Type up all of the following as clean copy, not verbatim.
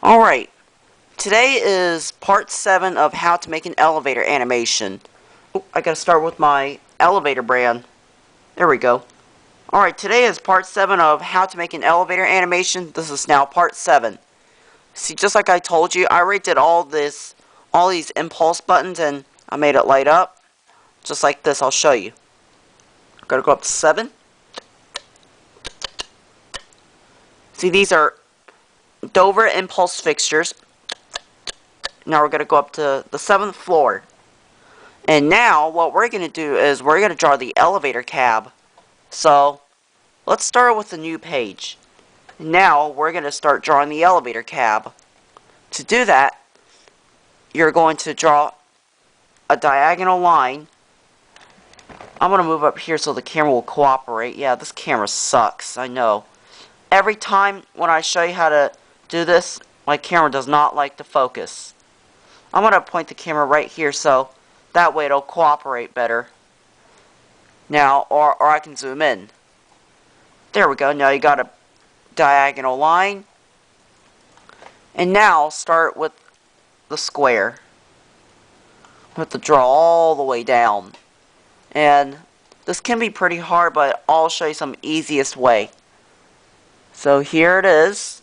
Alright, today is part 7 of how to make an elevator animation. Oh, I gotta start with my elevator brand. There we go. Alright, today is part 7 of how to make an elevator animation. This is now part 7. See, just like I told you, I already did all these impulse buttons and I made it light up. Just like this, I'll show you. Gotta go up to 7. See, these are Dover impulse fixtures. Now we're going to go up to the 7th floor. And now what we're going to do is we're going to draw the elevator cab. So let's start with a new page. Now we're going to start drawing the elevator cab. To do that, you're going to draw a diagonal line. I'm going to move up here so the camera will cooperate. Yeah, this camera sucks, I know. Every time when I show you how to do this, my camera does not like to focus. I'm going to point the camera right here so that way it'll cooperate better. Now, or I can zoom in. There we go. Now you got a diagonal line. And now start with the square. We have to draw all the way down. And this can be pretty hard, but I'll show you some easiest way. So here it is.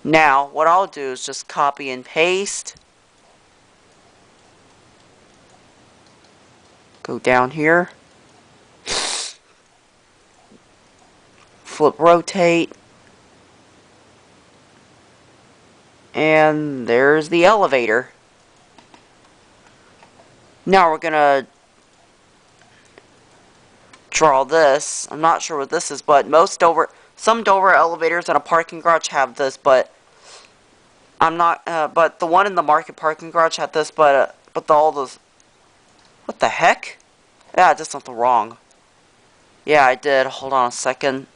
Now, what I'll do is just copy and paste. Go down here. Flip, rotate. And there's the elevator. Now we're going to draw this. I'm not sure what this is, but some Dover elevators in a parking garage have this, but I'm not. But the one in the market parking garage had this, but all those. What the heck? Yeah, I did something wrong. Yeah, I did. Hold on a second.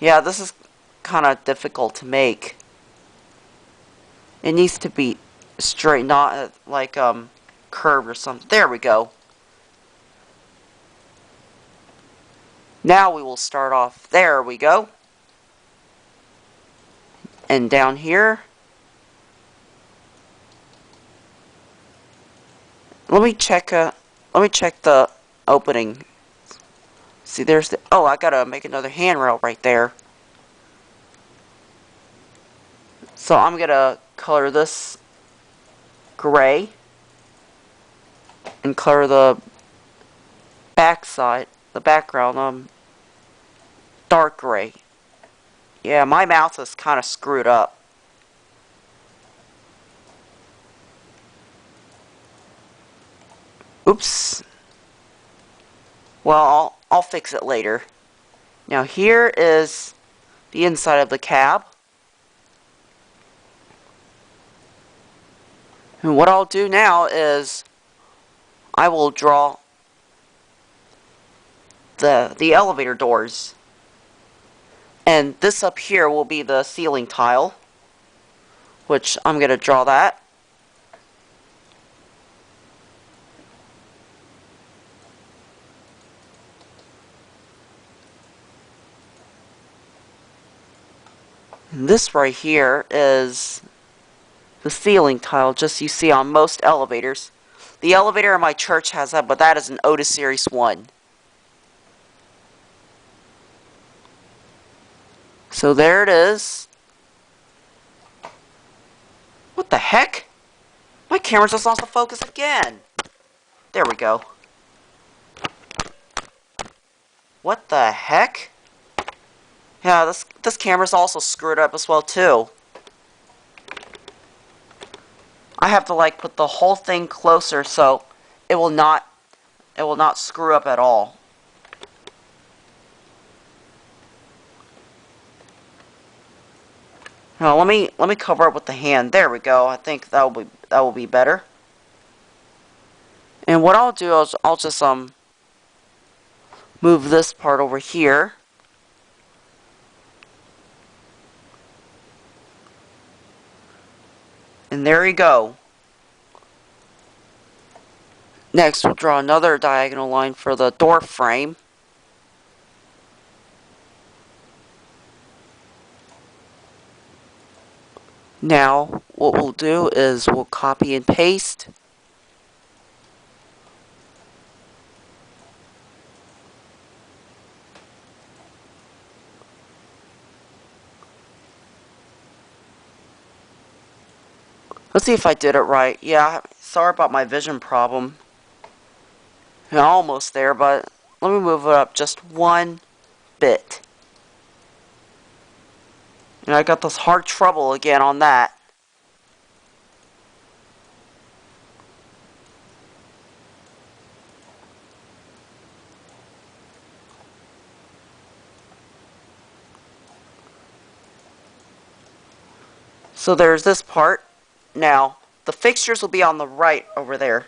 Yeah, this is kind of difficult to make. It needs to be straight, not like curved or something. There we go. Now we will start off. There we go. And down here. Let me check the opening. See, there's the. Oh, I gotta make another handrail right there. So I'm gonna color this gray and color the background dark gray. Yeah, my mouse is kind of screwed up. Oops. Well, I'll fix it later. Now here is the inside of the cab. And what I'll do now is I will draw the elevator doors. And this up here will be the ceiling tile, which I'm going to draw that. And this right here is the ceiling tile, just you see on most elevators. The elevator in my church has that, but that is an Otis Series 1. So there it is. What the heck? My camera just lost the focus again. There we go. What the heck? Yeah, this camera's also screwed up as well too. I have to like put the whole thing closer so it will not screw up at all. Now let me cover it with the hand. There we go. I think that will be better. And what I'll do is I'll just move this part over here. And there you go. Next, we'll draw another diagonal line for the door frame. Now, what we'll do is we'll copy and paste. Let's see if I did it right. Yeah, sorry about my vision problem. Yeah, almost there, but let me move it up just one bit. And I got this hard trouble again on that. So there's this part. Now, the fixtures will be on the right over there.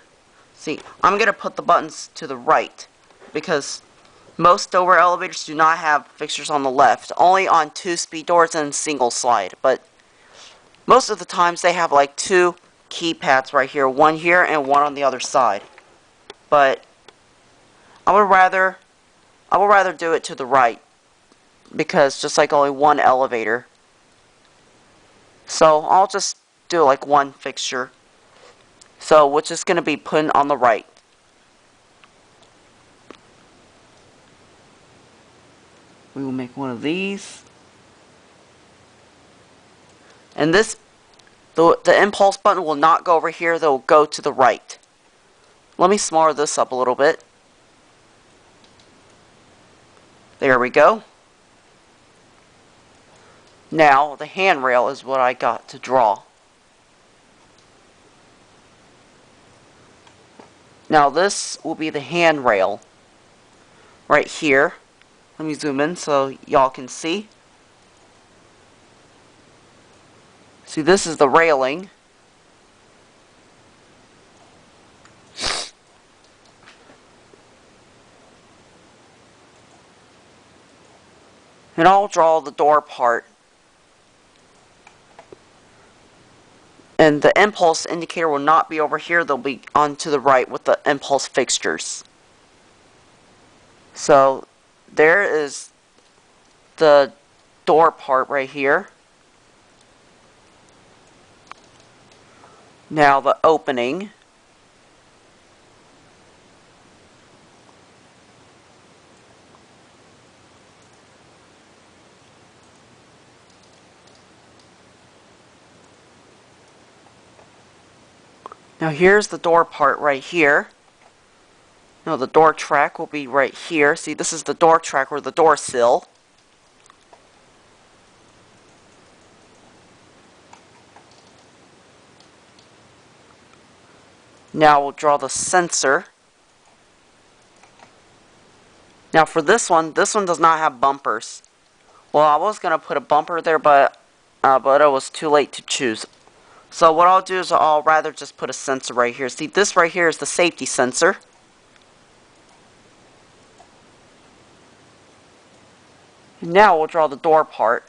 See, I'm going to put the buttons to the right because most Dover elevators do not have fixtures on the left, only on 2-speed doors and single slide. But most of the times they have like 2 keypads right here, one here and one on the other side. But I would rather do it to the right because just like only one elevator. So I'll just do like one fixture. So which is going to be put on the right. We will make one of these. And this, the impulse button will not go over here, they'll go to the right. Let me smaller this up a little bit. There we go. Now, the handrail is what I got to draw. Now this will be the handrail right here. Let me zoom in so y'all can see. See, this is the railing. And I'll draw the door part. And the impulse indicator will not be over here, they'll be on to the right with the impulse fixtures. So there is the door part right here. Now the opening. Now here's the door part right here. Now the door track will be right here. See, this is the door track or the door sill. Now we'll draw the sensor. Now for this one does not have bumpers. Well, I was going to put a bumper there, but it was too late to choose. So what I'll do is I'll rather just put a sensor right here. See, this right here is the safety sensor. Now we'll draw the door part.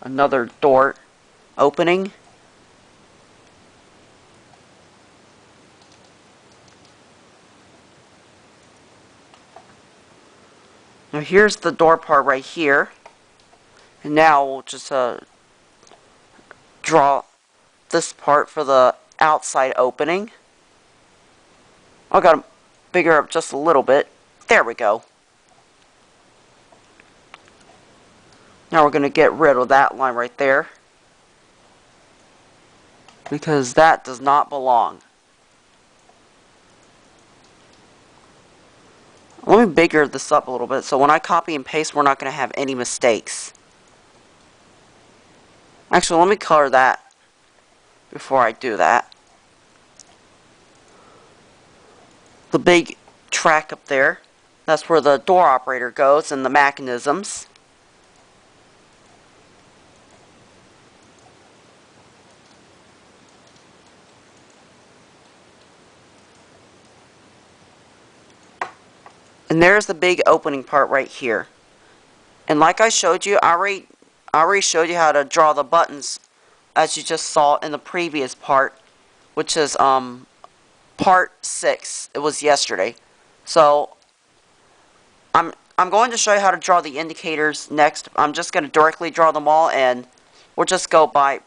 Another door opening. Now here's the door part right here. And now we'll just draw this part for the outside opening. I got to bigger up just a little bit. There we go. Now we're going to get rid of that line right there, because that does not belong. Let me bigger this up a little bit so when I copy and paste we're not going to have any mistakes. Actually, let me color that before I do that. The big track up there, that's where the door operator goes and the mechanisms. And there's the big opening part right here. And like I showed you, I already showed you how to draw the buttons as you just saw in the previous part, which is part 6. It was yesterday. So I'm going to show you how to draw the indicators next. I'm just going to directly draw them all, and we'll just go by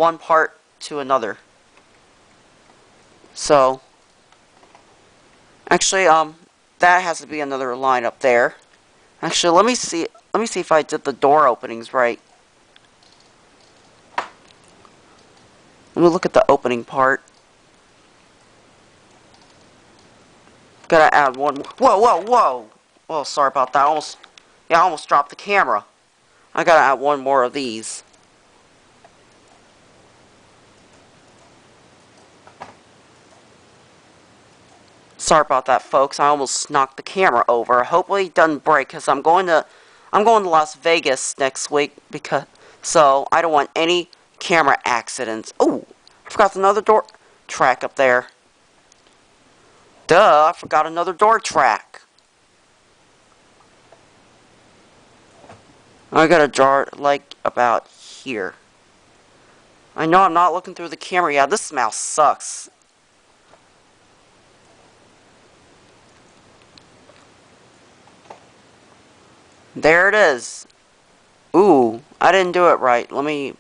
one part to another. So, actually, that has to be another line up there. Actually, let me see if I did the door openings right. Let me look at the opening part. Gotta add one more. Whoa, whoa, whoa! Whoa, sorry about that. I almost dropped the camera. I gotta add one more of these. Sorry about that, folks. I almost knocked the camera over. Hopefully it doesn't break, because I'm going to Las Vegas next week, so I don't want any camera accidents. Oh, I forgot another door track up there. Duh, I forgot another door track. I gotta draw it like about here. I know I'm not looking through the camera. Yeah, this mouse sucks. There it is. Ooh, I didn't do it right. Let me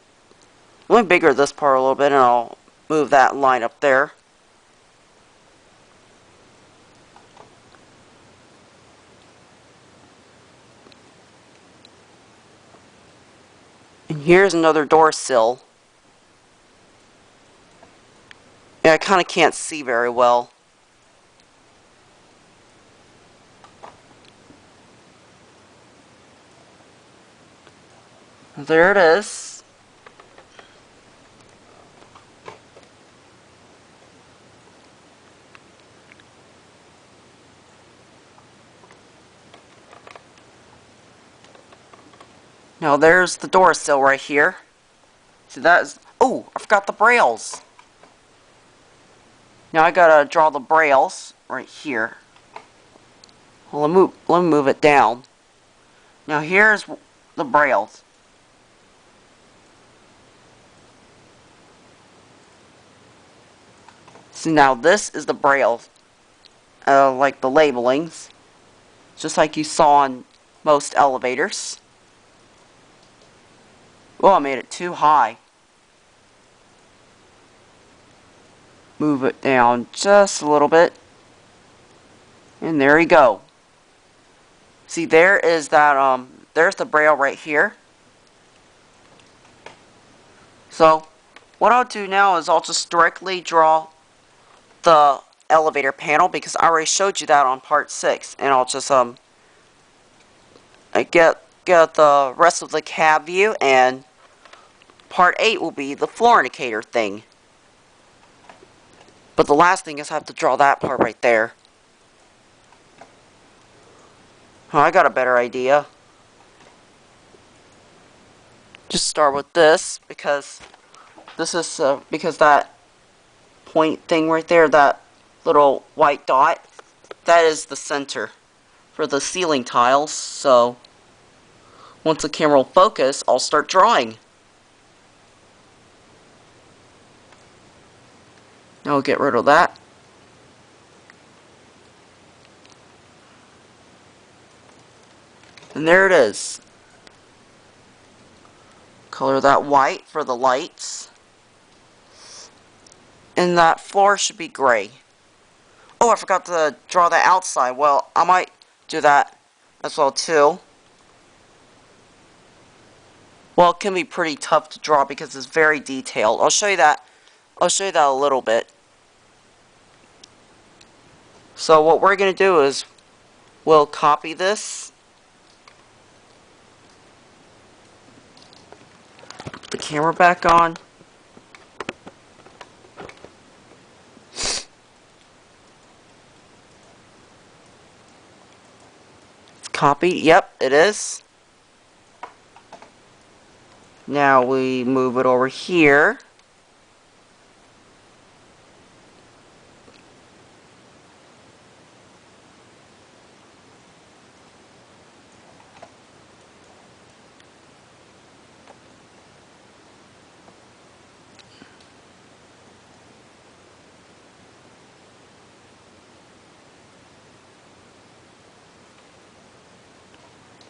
bigger this part a little bit, and I'll move that line up there. And here's another door sill. Yeah, I kind of can't see very well. There it is. Now there's the door sill right here. See that is... Oh, I forgot the brails. Now I gotta draw the brails right here. Well, let me move it down. Now here's the brails. See, now this is the braille, like the labelings, just like you saw on most elevators. Oh, I made it too high. Move it down just a little bit. And there you go. See, there is that, there's the braille right here. So, what I'll do now is I'll just directly draw the elevator panel, because I already showed you that on part 6. And I'll just, get the rest of the cab view, and part 8 will be the floor indicator thing. But the last thing is I have to draw that part right there. Oh, I got a better idea. Just start with this, because this is because that point thing right there, that little white dot, that is the center for the ceiling tiles. So once the camera will focus, I'll start drawing. Now I'll get rid of that. And there it is. Color that white for the lights. And that floor should be gray. Oh, I forgot to draw the outside. Well, I might do that as well too. Well, it can be pretty tough to draw because it's very detailed. I'll show you that a little bit. So what we're going to do is we'll copy this. Put the camera back on. Copy. Yep, it is. Now we move it over here.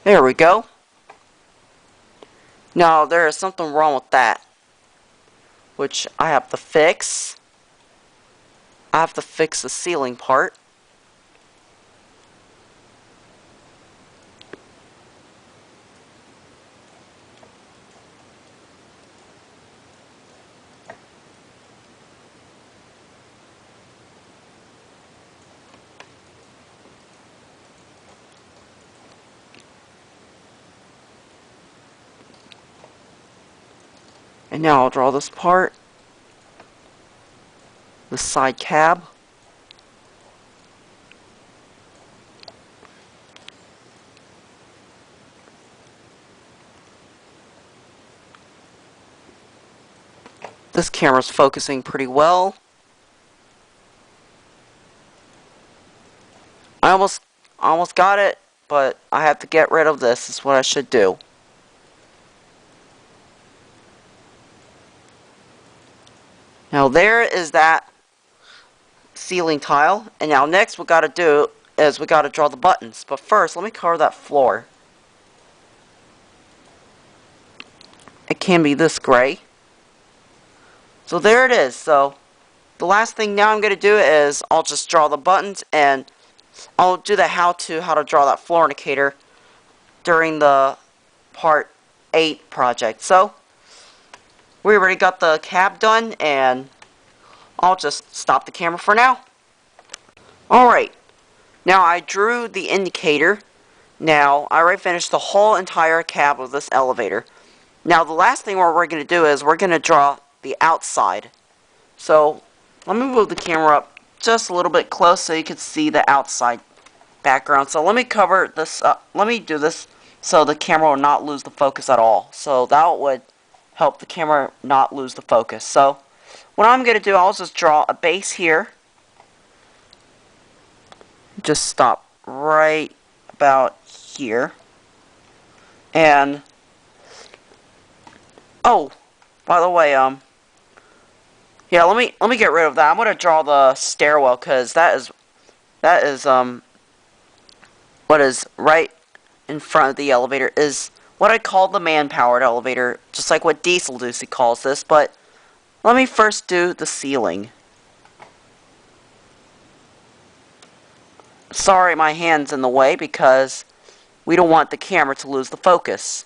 There we go. Now, there is something wrong with that. which I have to fix. I have to fix the ceiling part. And now I'll draw this part. The side cab. This camera's focusing pretty well. I almost got it, but I have to get rid of this. Is what I should do. Now there is that ceiling tile, and now next we got to do is we got to draw the buttons. But first, let me cover that floor. It can be this gray. So there it is. So the last thing now I'm going to do is I'll just draw the buttons, and I'll do the how to draw that floor indicator during the part 8 project. So we already got the cab done, and I'll just stop the camera for now. Alright, now I drew the indicator. Now I already finished the whole entire cab of this elevator. Now the last thing we're going to do is we're going to draw the outside. So let me move the camera up just a little bit close so you can see the outside background. So let me cover this up. Let me do this so the camera will not lose the focus at all. So that would help the camera not lose the focus. So what I'm going to do, I'll just draw a base here. Just stop right about here. And oh, by the way, yeah, let me get rid of that. I'm going to draw the stairwell because that is what is right in front of the elevator is what I call the man-powered elevator, just like what dieselducy calls this. But let me first do the ceiling. Sorry, my hand's in the way because we don't want the camera to lose the focus.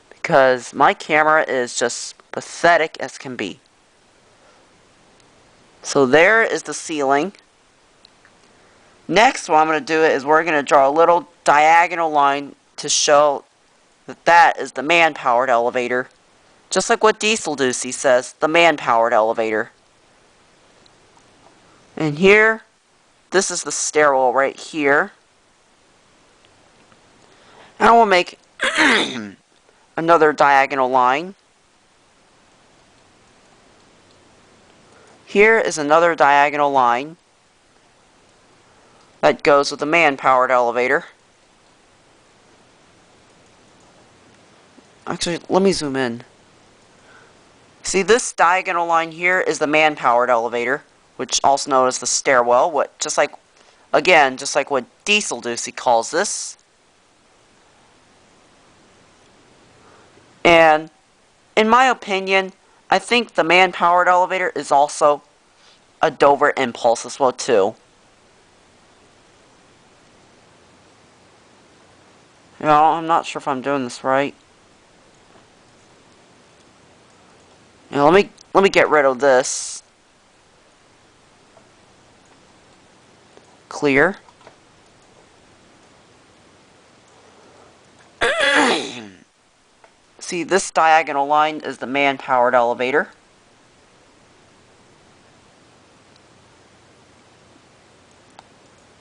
Because my camera is just pathetic as can be. So there is the ceiling. Next, what I'm going to do is we're going to draw a little diagonal line to show that that is the man-powered elevator. Just like what dieselducy says, the man-powered elevator. And here, this is the stairwell right here. And I will make another diagonal line. Here is another diagonal line that goes with the man-powered elevator. Actually, let me zoom in. See, this diagonal line here is the man-powered elevator, which also known as the stairwell. Just like what dieselducy calls this. And in my opinion, I think the man-powered elevator is also a Dover impulse as well too. You know, I'm not sure if I'm doing this right. You know, let me get rid of this. Clear. See, this diagonal line is the man-powered elevator.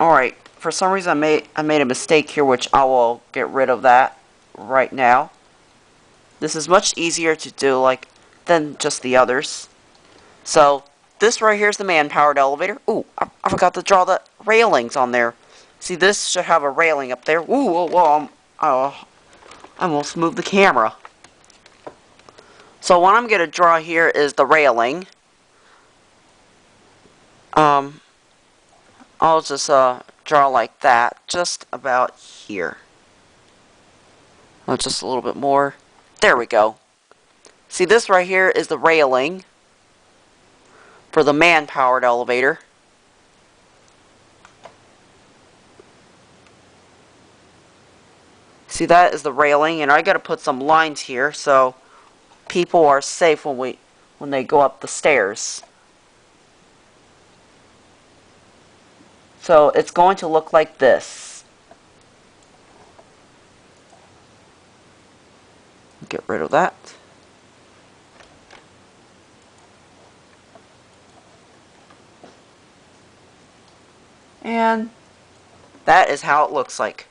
Alright, for some reason I made a mistake here, which I will get rid of that right now. This is much easier to do than just the others. So, this right here is the man-powered elevator. Ooh, I forgot to draw the railings on there. See, this should have a railing up there. Ooh, whoa, I almost moved the camera. So what I'm going to draw here is the railing. I'll just draw like that, just about here. Oh, just a little bit more. There we go. See, this right here is the railing. for the man-powered elevator. See, that is the railing, and I gotta put some lines here so people are safe when they go up the stairs. So it's going to look like this. Get rid of that. And that is how it looks like.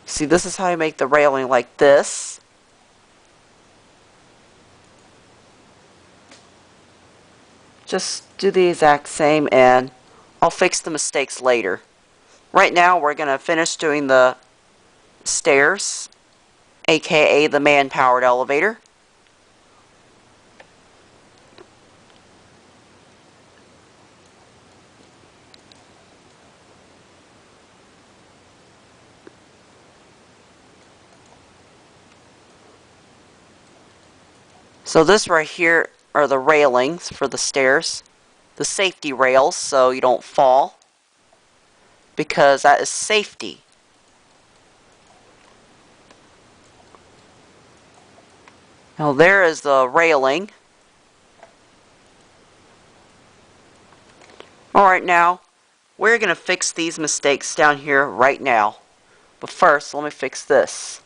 See, this is how you make the railing like this. Just do the exact same, and I'll fix the mistakes later. Right now, we're going to finish doing the stairs, aka the man-powered elevator. So this right here are the railings for the stairs. The safety rails so you don't fall, because that is safety. Now there is the railing. Alright, now we're going to fix these mistakes down here right now. But first, let me fix this.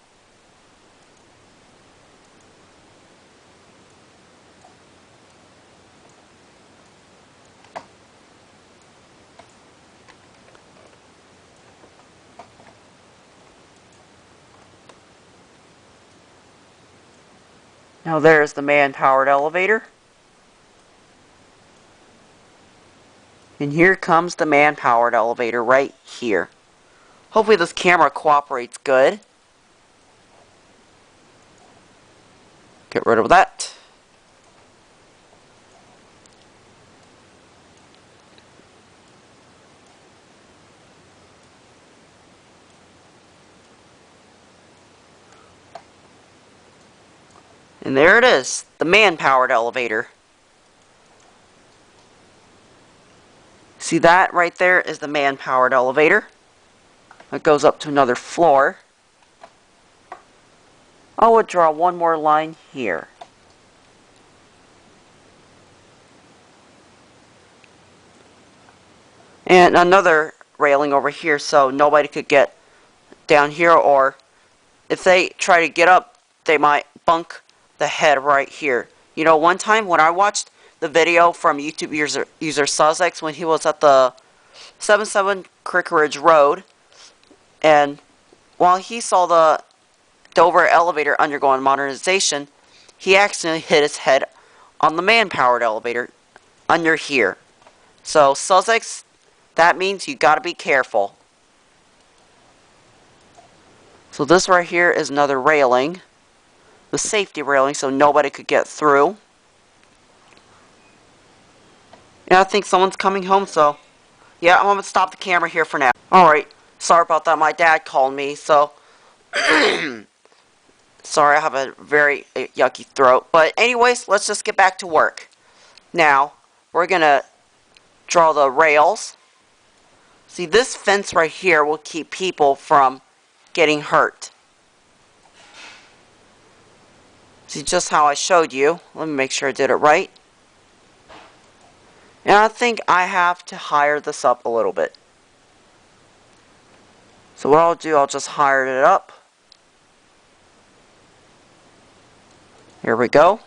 Now there's the man-powered elevator. And here comes the man-powered elevator right here. Hopefully this camera cooperates good. Get rid of that. And there it is, the man-powered elevator. See that right there is the man-powered elevator. It goes up to another floor. I would draw one more line here. And another railing over here so nobody could get down here, or if they try to get up, they might bunk the head right here. You know, one time when I watched the video from YouTube user Sussex when he was at the 77 Crick Ridge Road, and while he saw the Dover elevator undergoing modernization, he accidentally hit his head on the man-powered elevator under here. So Sussex, that means you gotta be careful. So this right here is another railing, the safety railing, so nobody could get through. And I think someone's coming home, so yeah, I'm gonna stop the camera here for now. Alright, sorry about that, my dad called me, so sorry, I have a very yucky throat. But anyways, let's just get back to work. Now, we're gonna draw the rails. See, this fence right here will keep people from getting hurt. See, just how I showed you. Let me make sure I did it right. And I think I have to higher this up a little bit. So what I'll do, I'll just higher it up. Here we go.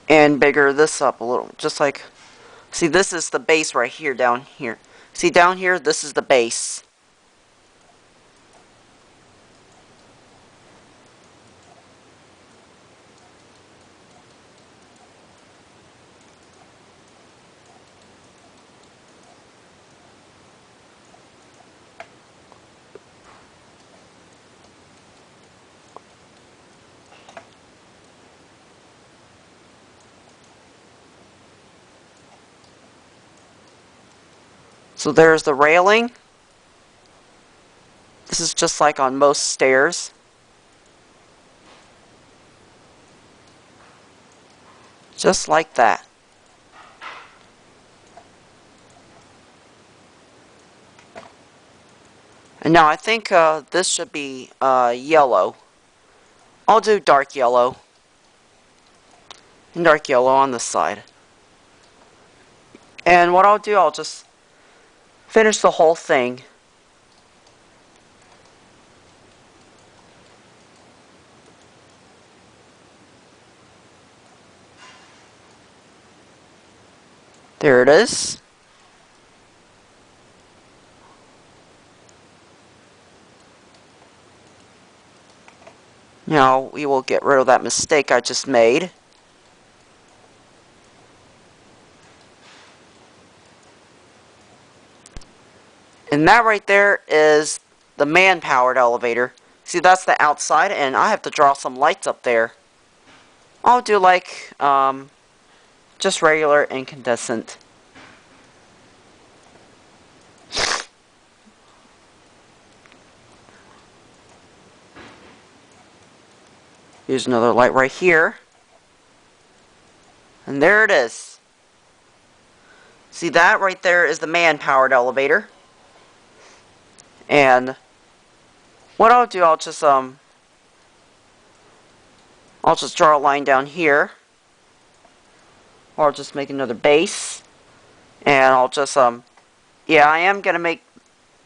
And bigger this up a little, just like, see, this is the base right here, down here. See, down here, this is the base. So there's the railing. This is just like on most stairs. Just like that. And now I think this should be yellow. I'll do dark yellow. And dark yellow on this side. And what I'll do, I'll just finish the whole thing. There it is. Now we will get rid of that mistake I just made. And that right there is the man-powered elevator. See, that's the outside, and I have to draw some lights up there. I'll do like just regular incandescent. Here's another light right here. And there it is. See, that right there is the man-powered elevator. And what I'll do, I'll just draw a line down here. Or I'll just make another base. And I'll just yeah, I am gonna make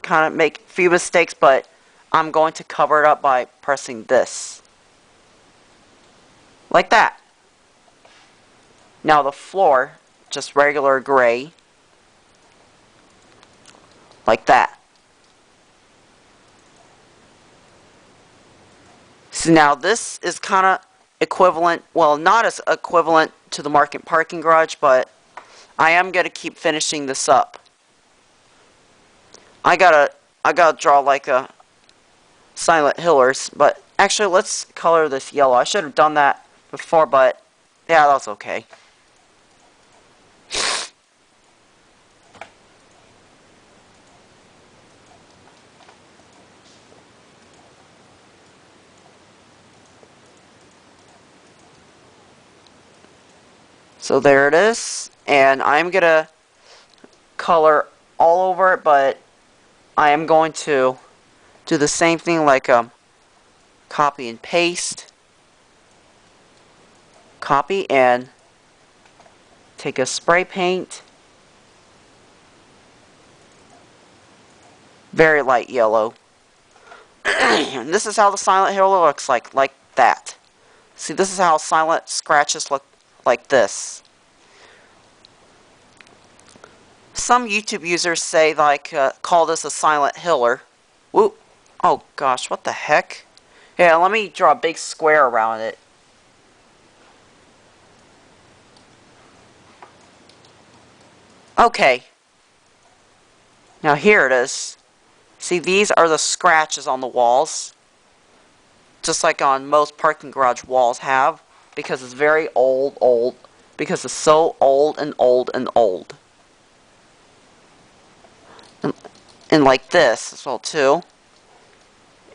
a few mistakes, but I'm going to cover it up by pressing this. Like that. Now the floor, just regular gray. Like that. So now this is kind of equivalent, well, not as equivalent to the market parking garage, but I am going to keep finishing this up. I gotta draw like a Silent Hillers, but actually let's color this yellow. I should have done that before, but yeah, that's okay. So there it is, and I'm gonna color all over it, but I am going to do the same thing, like copy and paste, copy and take a spray paint, very light yellow. And this is how the Silent Hill looks like that. See, this is how silent scratches look like this. Some YouTube users say, like, call this a Silent Hiller. Whoop. Oh gosh, what the heck? Yeah, let me draw a big square around it. Okay. Now here it is. See, these are the scratches on the walls. Just like on most parking garage walls have. Because it's very old. Because it's so old and old and old. And like this as well too.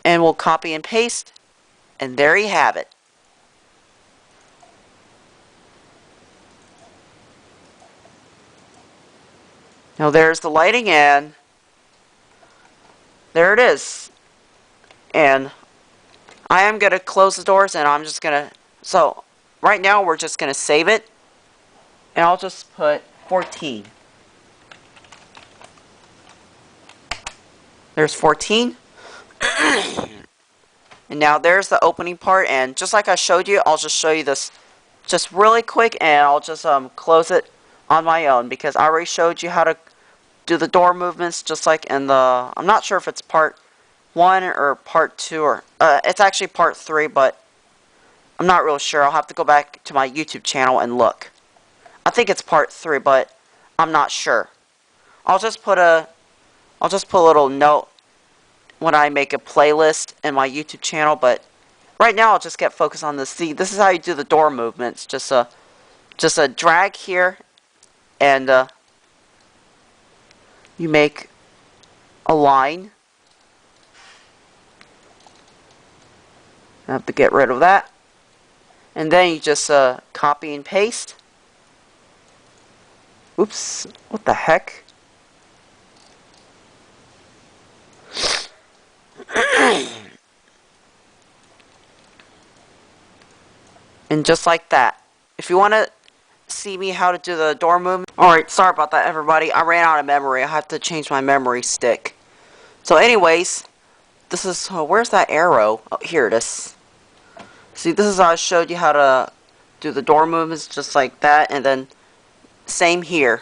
And we'll copy and paste. And there you have it. Now there's the lighting, and there it is. And I am going to close the doors, and I'm just going to... So, right now we're just going to save it. And I'll just put 14. There's 14. And now there's the opening part, and just like I showed you, I'll just show you this just really quick, and I'll just close it on my own, because I already showed you how to do the door movements, just like in the... I'm not sure if it's part 1 or part 2, or... it's actually part 3, but I'm not real sure. I'll have to go back to my YouTube channel and look. I think it's part 3, but I'm not sure. I'll just put a little note when I make a playlist in my YouTube channel, but right now I'll just get focused on this. See, this is how you do the door movements. Just a drag here, and you make a line. I have to get rid of that. And then you just copy and paste. Oops, what the heck? And just like that. If you want to see me how to do the door movement. Alright, sorry about that, everybody. I ran out of memory. I have to change my memory stick. So anyways, this is, where's that arrow? Oh, here it is. See, this is how I showed you how to do the door movements, just like that. And then, same here.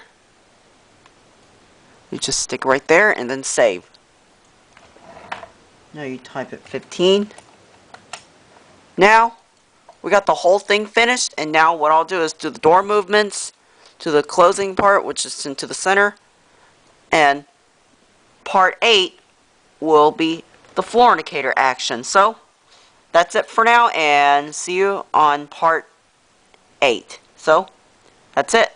You just stick right there and then save. Now you type it 15. Now, we got the whole thing finished, and now what I'll do is do the door movements to the closing part, which is into the center, and part 8 will be the floor indicator action. So, that's it for now, and see you on part 8. So, that's it.